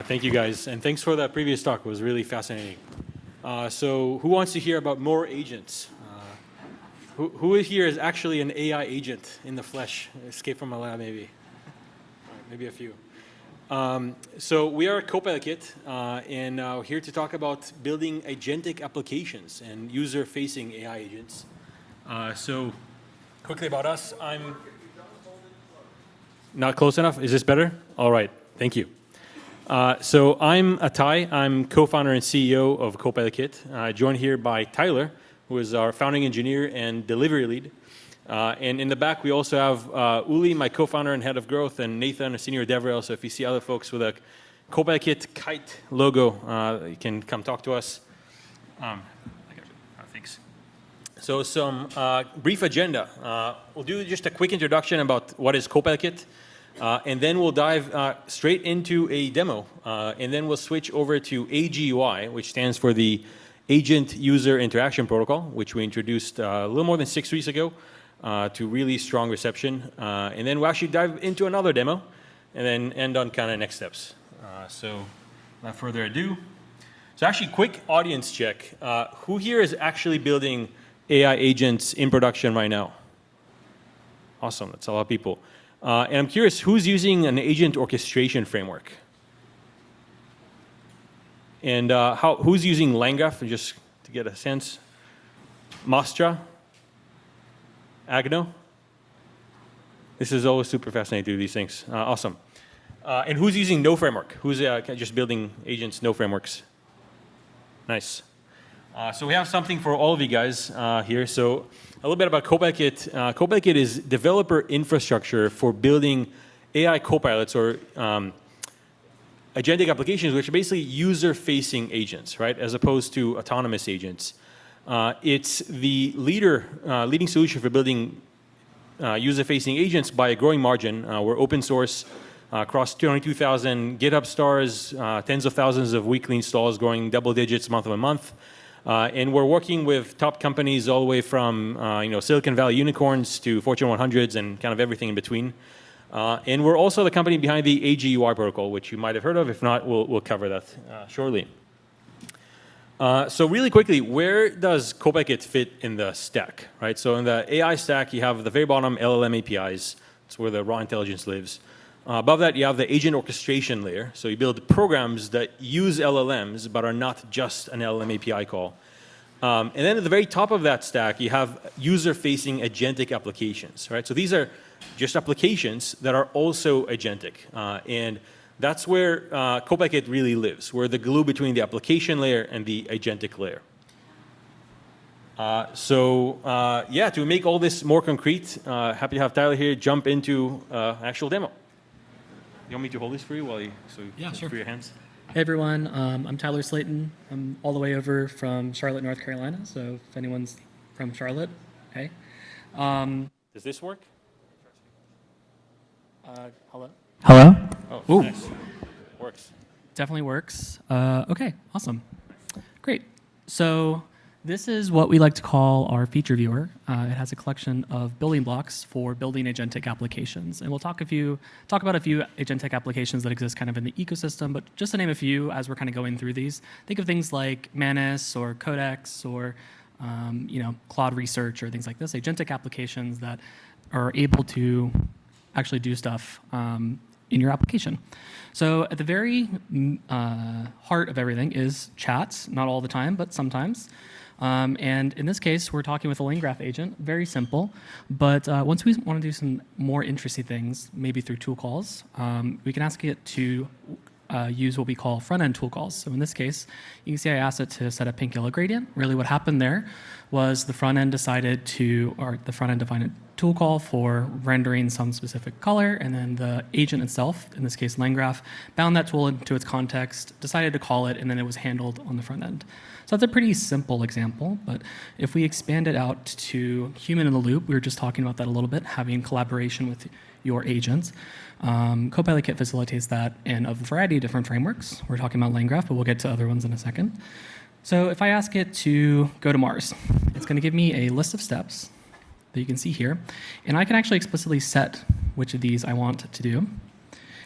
Thank you, guys. And thanks for that previous talk. It was really fascinating. So who wants to hear about more agents? Who here is actually an AI agent in the flesh? Escape from a lab, maybe. All right, maybe a few. So we are at CopilotKit, and we're here to talk about building agentic applications and user-facing AI agents. So quickly about us, I'm not close enough. Is this better? All right, thank you. So I'm Atai. I'm co-founder and CEO of CopilotKit, joined here by Tyler, who is our founding engineer and delivery lead. And in the back, we also have Uli, my co-founder and head of growth, and Nathan, a senior DevRel. So if you see other folks with a CopilotKit kite logo, you can come talk to us. Thanks. So some brief agenda. We'll do just a quick introduction about what is CopilotKit, and then we'll dive straight into a demo. And then we'll switch over to AGUI, which stands for the Agent User Interaction Protocol, which we introduced a little more than 6 weeks ago. To really strong reception. And then we'll actually dive into another demo and then end on kind of next steps. So without further ado. So actually quick audience check. Who here is actually building AI agents in production right now? Awesome, that's a lot of people. And I'm curious, who's using an agent orchestration framework? And who's using LangGraph, just to get a sense? Mastra? Agno? This is always super fascinating to do these things. Awesome. And who's using no framework? Who's just building agents, no frameworks? Nice. So we have something for all of you guys here. So a little bit about CopilotKit. CopilotKit is developer infrastructure for building AI copilots or agentic applications, which are basically user-facing agents, right, as opposed to autonomous agents. It's the leading solution for building user-facing agents by a growing margin. We're open source across 22,000 GitHub stars, tens of thousands of weekly installs, growing double digits month over month. And we're working with top companies all the way from Silicon Valley unicorns to Fortune 100s and kind of everything in between. And we're also the company behind the AGUI protocol, which you might have heard of. If not, we'll cover that shortly. So really quickly, where does CopilotKit fit in the stack, right? So in the AI stack, you have the very bottom LLM APIs. That's where the raw intelligence lives. Above that, you have the agent orchestration layer. So you build programs that use LLMs, but are not just an LLM API call. And then at the very top of that stack, you have user-facing agentic applications, right? So these are just applications that are also agentic. And that's where CopilotKit really lives. We're the glue between the application layer and the agentic layer. Yeah, to make all this more concrete, happy to have Tyler here jump into actual demo. You want me to hold this for you while you yeah, sure. Free your hands? Hey everyone, I'm Tyler Slayton. I'm all the way over from Charlotte, North Carolina. So if anyone's from Charlotte, hey. Does this work? Hello? Hello? Oh, ooh. Nice. Works. Definitely works. Okay, awesome. Great. So this is what we like to call our feature viewer. It has a collection of building blocks for building agentic applications. And we'll talk about a few agentic applications that exist kind of in the ecosystem, but just to name a few as we're kind of going through these, think of things like Manus or Codex or Claude Research or things like this, agentic applications that are able to actually do stuff in your application. So at the very heart of everything is chats, not all the time, but sometimes. And in this case, we're talking with a LangGraph agent, very simple. But once we want to do some more interesting things, maybe through tool calls, we can ask it to use what we call front-end tool calls. So in this case, you can see I asked it to set a pink yellow gradient. Really what happened there was the front end defined a tool call for rendering some specific color, and then the agent itself, in this case LangGraph, bound that tool into its context, decided to call it, and then it was handled on the front end. So that's a pretty simple example, but if we expand it out to human in the loop, we were just talking about that a little bit, having collaboration with your agents. CopilotKit facilitates that in a variety of different frameworks. We're talking about LangGraph, but we'll get to other ones in a second. So if I ask it to go to Mars, it's going to give me a list of steps that you can see here. And I can actually explicitly set which of these I want to do.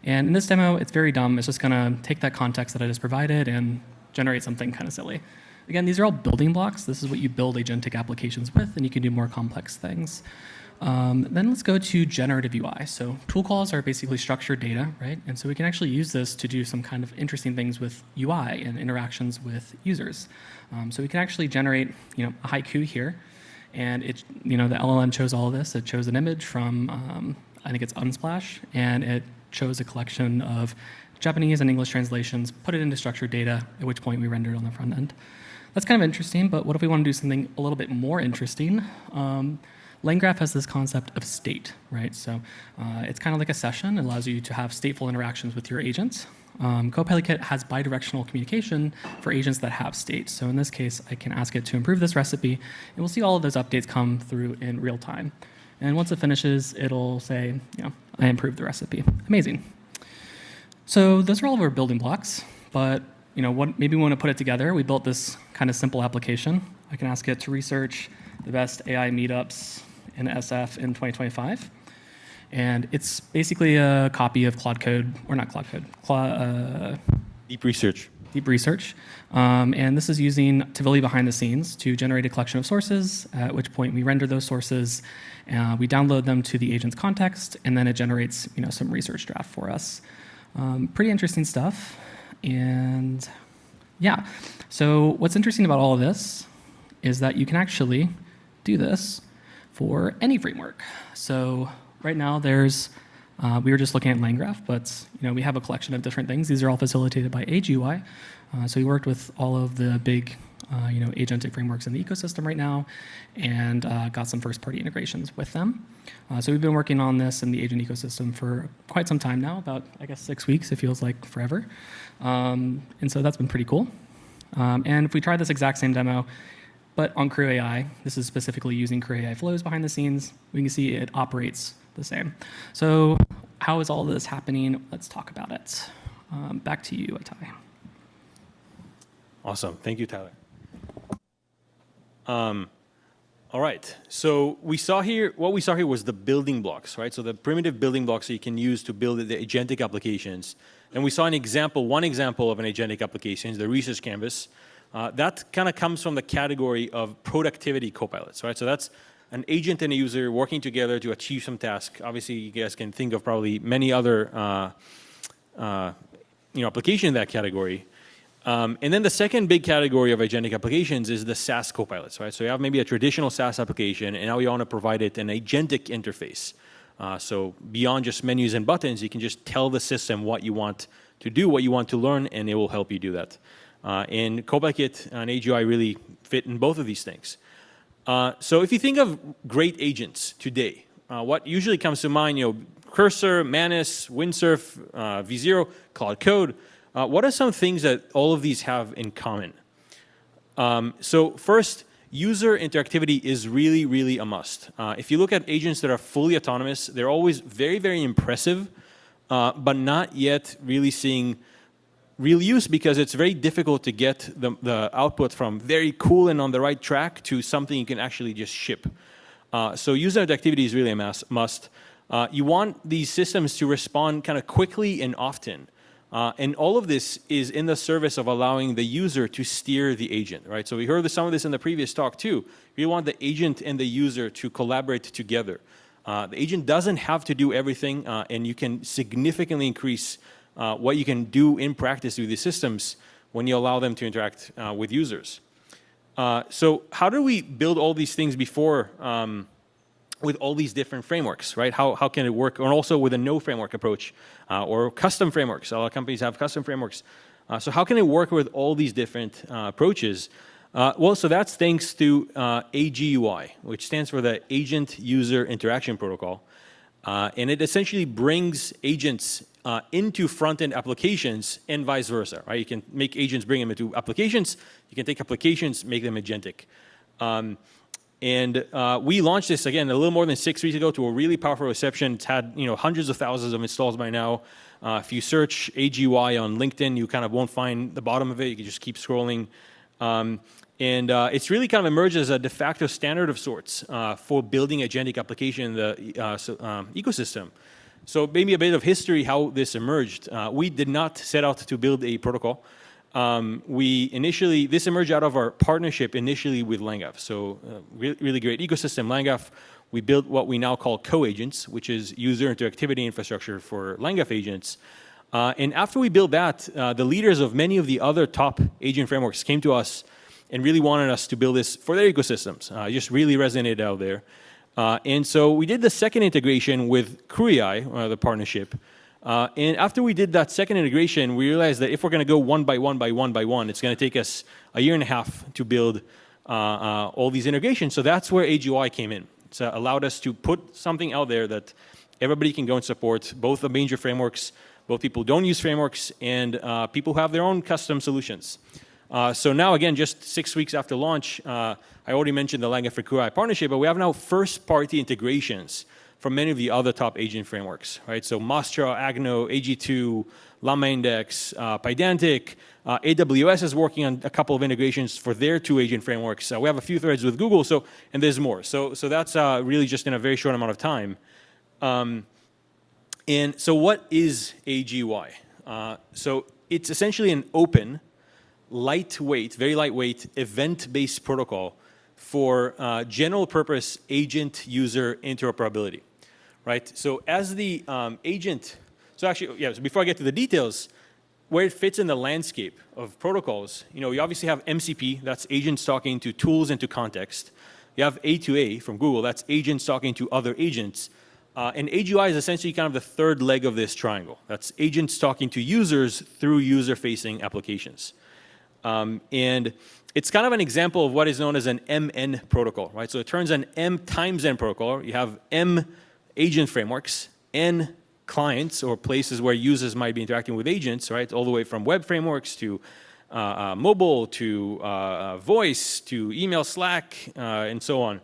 And in this demo, it's very dumb. It's just going to take that context that I just provided and generate something kind of silly. Again, these are all building blocks. This is what you build agentic applications with, and you can do more complex things. Then let's go to generative UI. So tool calls are basically structured data, right? And so we can actually use this to do some kind of interesting things with UI and interactions with users. So we can actually generate, a haiku here, and the LLM chose all of this. It chose an image from, I think it's Unsplash, and it chose a collection of Japanese and English translations, put it into structured data, at which point we rendered on the front end. That's kind of interesting, but what if we want to do something a little bit more interesting? LangGraph has this concept of state, right? So it's kind of like a session. It allows you to have stateful interactions with your agents. CopilotKit has bidirectional communication for agents that have states. So in this case, I can ask it to improve this recipe, and we'll see all of those updates come through in real time. And once it finishes, it'll say, I improved the recipe. Amazing. So those are all of our building blocks, but maybe we want to put it together. We built this kind of simple application. I can ask it to research the best AI meetups in SF in 2025. And it's basically a copy of Claude Code, or not Claude Code, Deep Research. Deep Research. And this is using Tivoli behind the scenes to generate a collection of sources, at which point we render those sources, we download them to the agent's context, and then it generates some research draft for us. Pretty interesting stuff. And yeah, so what's interesting about all of this is that you can actually do this for any framework. So right now we were just looking at LangGraph, but we have a collection of different things. These are all facilitated by AGUI. So we worked with all of the big agentic frameworks in the ecosystem right now, and got some first-party integrations with them. So we've been working on this in the agent ecosystem for quite some time now, about, I guess, 6 weeks. It feels like forever. And so that's been pretty cool. And if we try this exact same demo, but on CrewAI, this is specifically using CrewAI flows behind the scenes, we can see it operates the same. So how is all this happening? Let's talk about it. Back to you, Atai. Awesome. Thank you, Tyler. All right. So what we saw here was the building blocks, right? So the primitive building blocks that you can use to build the agentic applications. And we saw one example of an agentic application, the research canvas. That kind of comes from the category of productivity copilots, right? So that's an agent and a user working together to achieve some task. Obviously, you guys can think of probably many other applications in that category. And then the second big category of agentic applications is the SaaS copilots, right? So you have maybe a traditional SaaS application, and now you want to provide it an agentic interface. So beyond just menus and buttons, you can just tell the system what you want to do, what you want to learn, and it will help you do that. And CopilotKit and AGUI really fit in both of these things. So if you think of great agents today, what usually comes to mind, Cursor, Manus, Windsurf, V0, Claude Code. What are some things that all of these have in common? So first, user interactivity is really, really a must. If you look at agents that are fully autonomous, they're always very, very impressive, but not yet really seeing real use because it's very difficult to get the output from very cool and on the right track to something you can actually just ship. So user interactivity is really a must. You want these systems to respond kind of quickly and often. And all of this is in the service of allowing the user to steer the agent, right? So we heard some of this in the previous talk too. We want the agent and the user to collaborate together. The agent doesn't have to do everything, and you can significantly increase what you can do in practice with these systems when you allow them to interact with users. So how do we build all these things before with all these different frameworks, right? How can it work? And also with a no framework approach or custom frameworks. A lot of companies have custom frameworks. So how can it work with all these different approaches? Well, so that's thanks to AGUI, which stands for the Agent User Interaction Protocol. And it essentially brings agents into front-end applications and vice versa, right? You can make agents, bring them into applications. You can take applications, make them agentic. And we launched this, again, a little more than 6 weeks ago to a really powerful reception. It's had hundreds of thousands of installs by now. If you search AGUI on LinkedIn, you kind of won't find the bottom of it. You can just keep scrolling. And it's really kind of emerged as a de facto standard of sorts for building agentic application in the ecosystem. So maybe a bit of history how this emerged. We did not set out to build a protocol. This emerged out of our partnership initially with LangGraph. So really great ecosystem. LangGraph, we built what we now call co-agents, which is user interactivity infrastructure for LangGraph agents. And after we built that, the leaders of many of the other top agent frameworks came to us and really wanted us to build this for their ecosystems. It just really resonated out there. And so we did the second integration with CrewAI, the partnership. And after we did that second integration, we realized that if we're going to go one by one, it's going to take us a year and a half to build all these integrations. So that's where AGUI came in. It's allowed us to put something out there that everybody can go and support, both the major frameworks, both people who don't use frameworks, and people who have their own custom solutions. So now, again, just 6 weeks after launch, I already mentioned the LangGraph for CrewAI partnership, but we have now first-party integrations from many of the other top agent frameworks, right? So Mastra, Agno, AG2, Llama Index, Pydantic, AWS is working on a couple of integrations for their 2 agent frameworks. We have a few threads with Google, and there's more. So that's really just in a very short amount of time. And so what is AGUI? So it's essentially an open, lightweight, very lightweight, event-based protocol for general-purpose agent-user interoperability, right? So as the agent, so before I get to the details, where it fits in the landscape of protocols, you obviously have MCP, that's agents talking to tools and to context. You have A2A from Google, that's agents talking to other agents. And AGUI is essentially kind of the third leg of this triangle. That's agents talking to users through user-facing applications. And it's kind of an example of what is known as an MN protocol, right? So it turns an M times N protocol. You have M agent frameworks, N clients or places where users might be interacting with agents, right? All the way from web frameworks to mobile to voice to email, Slack, and so on.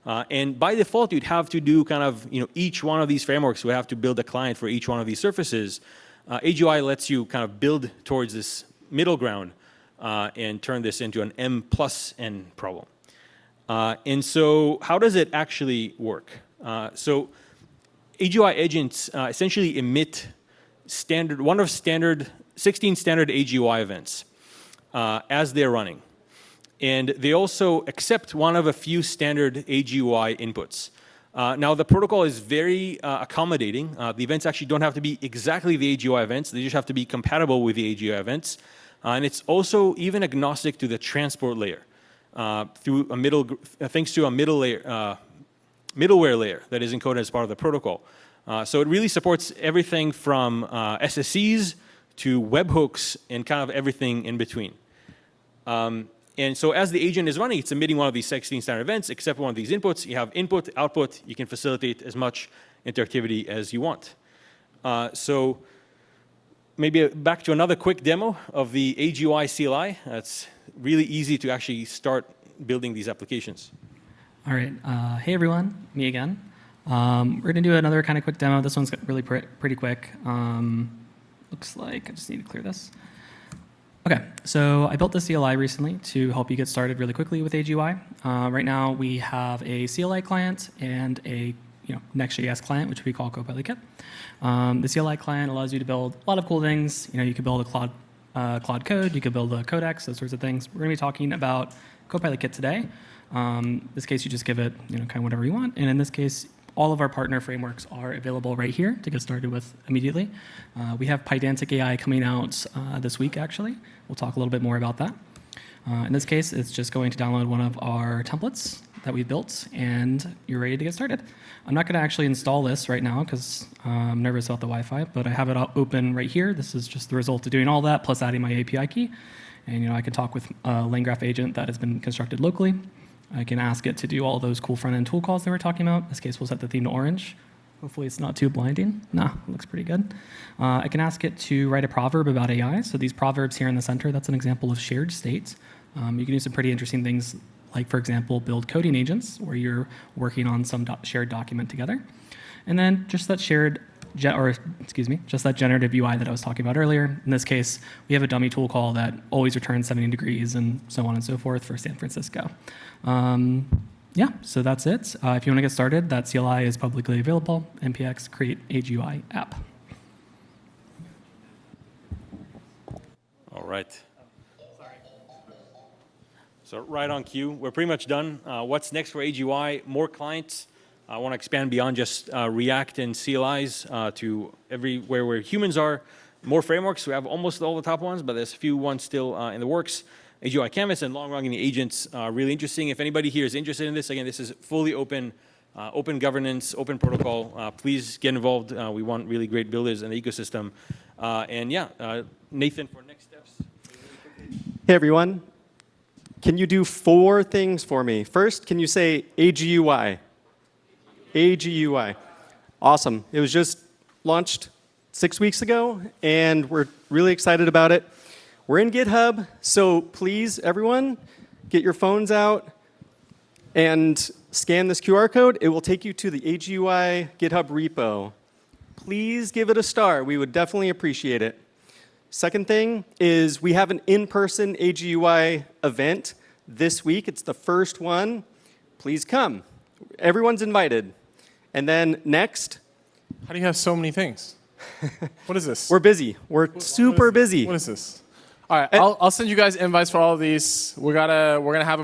And by default, you'd have to do kind of, each one of these frameworks would have to build a client for each one of these surfaces. AGUI lets you kind of build towards this middle ground and turn this into an M plus N problem. And so how does it actually work? So AGUI agents essentially emit 16 standard AGUI events as they're running. And they also accept one of a few standard AGUI inputs. Now, the protocol is very accommodating. The events actually don't have to be exactly the AGUI events. They just have to be compatible with the AGUI events. And it's also even agnostic to the transport layer thanks to a middleware layer that is encoded as part of the protocol. So it really supports everything from SSEs to webhooks and kind of everything in between. And so as the agent is running, it's emitting one of these 16 standard events, except one of these inputs. You have input, output. You can facilitate as much interactivity as you want. So maybe back to another quick demo of the AGUI CLI. It's really easy to actually start building these applications. All right. Hey, everyone. Me again. We're going to do another kind of quick demo. This one's really pretty quick. Looks like I just need to clear this. OK, so I built the CLI recently to help you get started really quickly with AGUI. Right now, we have a CLI client and a Next.js client, which we call CopilotKit. The CLI client allows you to build a lot of cool things. You can build a Claude code. You can build a codex, those sorts of things. We're going to be talking about CopilotKit today. In this case, you just give it kind of whatever you want. And in this case, all of our partner frameworks are available right here to get started with immediately. We have Pydantic AI coming out this week, actually. We'll talk a little bit more about that. In this case, it's just going to download one of our templates that we built, and you're ready to get started. I'm not going to actually install this right now because I'm nervous about the Wi-Fi, but I have it open right here. This is just the result of doing all that, plus adding my API key. And I can talk with a LangGraph agent that has been constructed locally. I can ask it to do all those cool front-end tool calls that we're talking about. In this case, we'll set the theme to orange. Hopefully it's not too blinding. Nah, it looks pretty good. I can ask it to write a proverb about AI. So these proverbs here in the center, that's an example of shared state. You can do some pretty interesting things, like, for example, build coding agents, where you're working on some shared document together. And then just that just that generative UI that I was talking about earlier. In this case, we have a dummy tool call that always returns 70 degrees and so on and so forth for San Francisco. Yeah, so that's it. If you want to get started, that CLI is publicly available. npx create AGUI app. All right. So right on cue. We're pretty much done. What's next for AGUI? More clients. I want to expand beyond just React and CLIs to everywhere where humans are. More frameworks. We have almost all the top ones, but there's a few ones still in the works. AGUI Canvas and long-running agents, really interesting. If anybody here is interested in this, again, this is fully open, open governance, open protocol. Please get involved. We want really great builders in the ecosystem. And yeah, Nathan for next steps. Hey, everyone. Can you do 4 things for me? First, can you say AGUI? AGUI. Awesome. It was just launched 6 weeks ago, and we're really excited about it. We're in GitHub, so please, everyone, get your phones out and scan this QR code. It will take you to the AGUI GitHub repo. Please give it a star. We would definitely appreciate it. Second thing is we have an in-person AGUI event this week. It's the first one. Please come. Everyone's invited. And then next. How do you have so many things? What is this? We're busy. We're super busy. What is this? All right, I'll send you guys invites for all of these. We're gonna have a